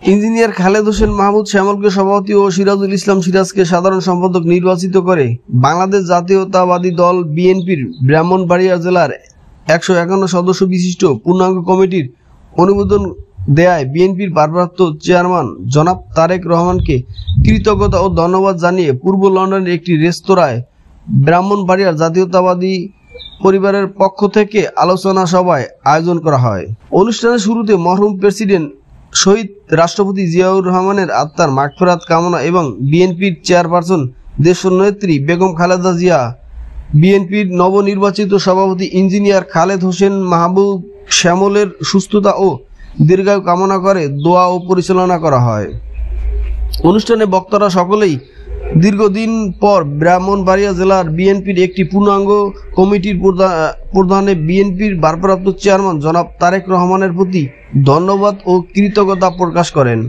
Engineer Khaled Hossain Mahmud শ্যামলকে সভাপতি ও সিরাজুল ইসলাম সিরাজকে সাধারণ সম্পাদক নির্বাচিত করে বাংলাদেশ জাতীয়তাবাদী দল বিএনপির ব্রাহ্মণবাড়িয়া জেলার 151 সদস্য বিশিষ্ট পূর্ণাঙ্গ কমিটির অনুমোদন দেয়ায় বিএনপির ভারপ্রাপ্ত চেয়ারম্যান জনাব তারেক রহমানকে কৃতজ্ঞতা ও ধন্যবাদ জানিয়ে পূর্ব লন্ডনের একটি রেস্তোরাঁয় ব্রাহ্মণবাড়িয়ার জাতীয়তাবাদী পরিবারের পক্ষ থেকে আলোচনা সভায় আয়োজন করা হয়। অনুষ্ঠানের শুরুতে মরহুম প্রেসিডেন্ট শহীদ রাষ্ট্রপতি জিয়াউর রহমানের আত্মার মাগফিরাত কামনা এবং বিএনপির চেয়ারপারসন দেশনেত্রী বেগম খালেদা জিয়া, বিএনপির নবনির্বাচিত সভাপতি ইঞ্জিনিয়ার খালেদ হোসেন মাহমুদ শ্যামলের সুস্থতা ও দীর্ঘায়ু কামনা করে দোয়া ও পরিচালনা করা হয়। অনুষ্ঠানে বক্তারা সকলেই দীর্ঘদিন পর ব্রাহ্মণবাড়িয়া জেলার বিএনপির একটি পূর্ণাঙ্গ কমিটির প্রধানে বিএনপির ভারপ্রাপ্ত চেয়ারম্যান জনাব তারেক রহমানের প্রতি ধন্যবাদ ও কৃতজ্ঞতা প্রকাশ করেন।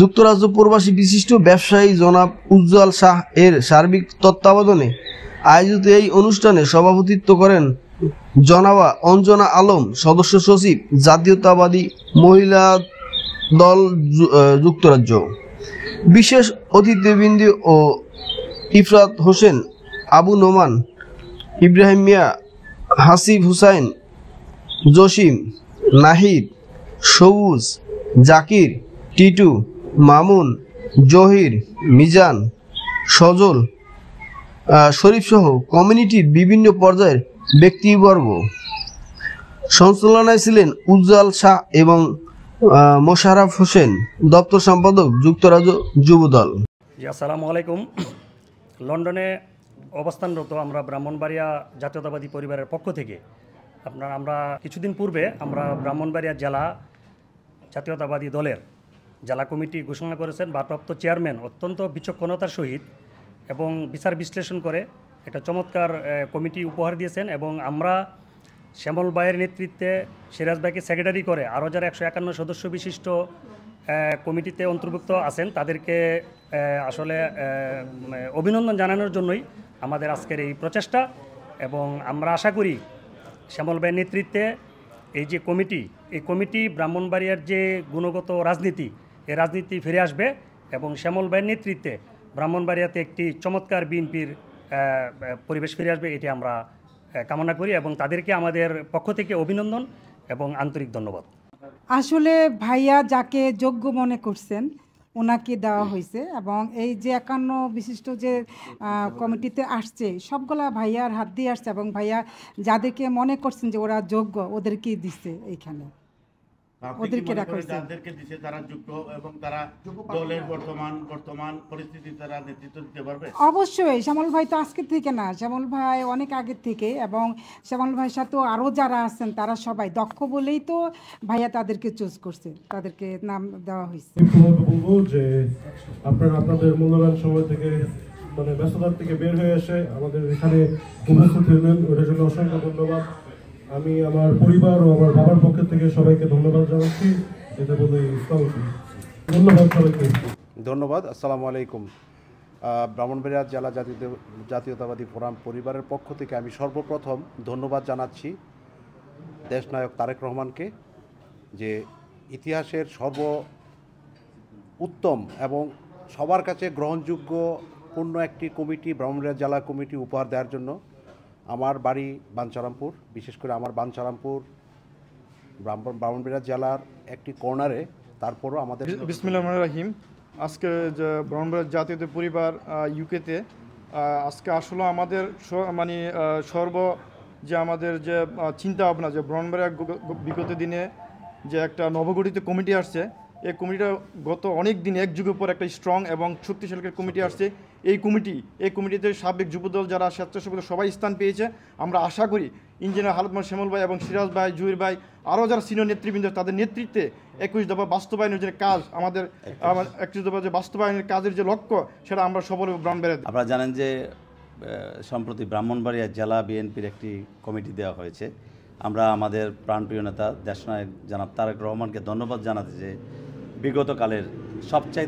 যুক্তরাজ্য প্রবাসী বিশিষ্ট ব্যবসায়ী জনাব উজ্জ্বল শাহ এর সার্বিক তত্ত্বাবধানে আয়োজিত এই অনুষ্ঠানে সভাপতিত্ব করেন জনাবা অঞ্জনা আলম, সদস্য সচিব, জাতীয়তাবাদী মহিলা দল যুক্তরাজ্য। বিশেষ অতিথিবৃন্দ ও ইফরাত হোসেন, আবু নোমান, ইব্রাহিম মিয়া, হাসিব হুসাইন, জসিম, নাহিদ, সবুজ, জাকির, টিটু, মামুন, জহির, মিজান, সজল, শরীফ সহ কমিউনিটির বিভিন্ন পর্যায়ের ব্যক্তিবর্গ। সঞ্চালনায় ছিলেন উজ্জ্বল শাহ এবং মোশাররফ হোসেন, দপ্তর সম্পাদক, যুক্তরাজ্য যুবদল। আসসালামু আলাইকুম। লন্ডনে অবস্থানরত আমরা ব্রাহ্মণবাড়িয়া জাতীয়তাবাদী পরিবারের পক্ষ থেকে আমরা কিছুদিন পূর্বে আমরা ব্রাহ্মণবাড়িয়া জেলা জাতীয়তাবাদী দলের জেলা কমিটি ঘোষণা করেছেন। ভারপ্রাপ্ত চেয়ারম্যান অত্যন্ত বিচক্ষণতার সহিত এবং বিচার বিশ্লেষণ করে একটা চমৎকার কমিটি উপহার দিয়েছেন এবং আমরা শ্যামল ভাইয়ের নেতৃত্বে সিরাজ ভাইকে সেক্রেটারি করে আরও যারা 151 সদস্য বিশিষ্ট কমিটিতে অন্তর্ভুক্ত আছেন তাদেরকে আসলে অভিনন্দন জানানোর জন্যই আমাদের আজকের এই প্রচেষ্টা। এবং আমরা আশা করি শ্যামল ভাইয়ের নেতৃত্বে এই যে এই কমিটি ব্রাহ্মণবাড়িয়ার যে গুণগত রাজনীতি, এই রাজনীতি ফিরে আসবে এবং শ্যামল ভাইয়ের নেতৃত্বে ব্রাহ্মণবাড়িয়াতে একটি চমৎকার বিএনপির পরিবেশ ফিরে আসবে, এটি আমরা কামনা করি এবং তাদেরকে আমাদের পক্ষ থেকে অভিনন্দন এবং আন্তরিক ধন্যবাদ। আসলে ভাইয়া যাকে যোগ্য মনে করছেন ওনাকে দেওয়া হয়েছে এবং এই যে 51 বিশিষ্ট যে কমিটিতে আসছে সবগুলা ভাইয়ার হাত দিয়ে আসছে এবং ভাইয়া যাদেরকে মনে করছেন যে ওরা যোগ্য ওদেরকেই দিচ্ছে এইখানে, ওদেরকে রাখা হয়েছে। যাদেরকে দিছে তারা যোগ্য এবং তারা দলের বর্তমান পরিস্থিতি তারা নেতৃত্ব দিতে পারবে। অবশ্যই শ্যামল ভাই তো আজকে থেকে না, শ্যামল ভাই অনেক আগে থেকে এবং শ্যামল ভাইয়ের সাথে আরও যারা আছেন তারা সবাই দক্ষ বলেই তো ভাইয়া তাদেরকে চুজ করছে, তাদেরকে নাম দেওয়া হয়েছে। বলবো যে আপনারা আপনাদের মূল্যবান সময় থেকে ব্যস্ততার থেকে বের হয়ে এসে আমাদের এখানে উপস্থিত হলেন, ওটার জন্য অসংখ্য ধন্যবাদ। আমি আমার পরিবার ও আমার বাবার পক্ষ থেকে সবাইকে ধন্যবাদ জানাচ্ছি। এটা বলে ধন্যবাদ সবাইকে। ধন্যবাদ। আসসালামু আলাইকুম। ব্রাহ্মণবাড়িয়া জেলা জাতীয়তাবাদী ফোরাম পরিবারের পক্ষ থেকে আমি সর্বপ্রথম ধন্যবাদ জানাচ্ছি দেশনায়ক তারেক রহমানকে, যে ইতিহাসের উত্তম এবং সবার কাছে গ্রহণযোগ্য পূর্ণ একটি কমিটি ব্রাহ্মণবাড়িয়া জেলা কমিটি উপহার দেওয়ার জন্য। আমার বাড়ি বাঞ্ছারামপুর, বিশেষ করে আমার বাঞ্ছারামপুর ব্রাহ্মণবাড়িয়া জেলার একটি কর্নারে, তারপরও আমাদের বিসমিল্লাহির রহমানির রহিম। আজকে যে ব্রাহ্মণবাড়িয়া জাতীয় পরিবার ইউকেতে আজকে আসলে আমাদের যে আমাদের যে চিন্তা ভাবনা যে ব্রাহ্মণবাড়িয়া বিগত দিনে যে একটা নবগঠিত কমিটি আসছে, এই কমিটিটা গত অনেক দিন এক যুগের পর একটা স্ট্রং এবং শক্তিশালী কমিটি আসছে। এই কমিটিতে সাবেক যুবদল যারা স্বেচ্ছাসেবক সবাই স্থান পেয়েছে। আমরা আশা করি ইঞ্জিনিয়ার খালেদ মোহাম্মদ শ্যামল ভাই এবং সিরাজ ভাই, জহির ভাই, আরও যারা সিনিয়র নেতৃবৃন্দ তাদের নেতৃত্বে 21 দফা বাস্তবায়নের যে কাজ, আমাদের 21 দফা যে বাস্তবায়নের কাজের যে লক্ষ্য সেটা আমরা সফল ব্রাহ্মণবাড়িয়া। আপনারা জানেন যে সম্প্রতি ব্রাহ্মণবাড়িয়া জেলা বিএনপির একটি কমিটি দেওয়া হয়েছে। আমরা আমাদের প্রাণপ্রিয় নেতা দেশনায়ক জনাব তারেক রহমানকে ধন্যবাদ জানাতে যে বিগত কালের সবচাইতে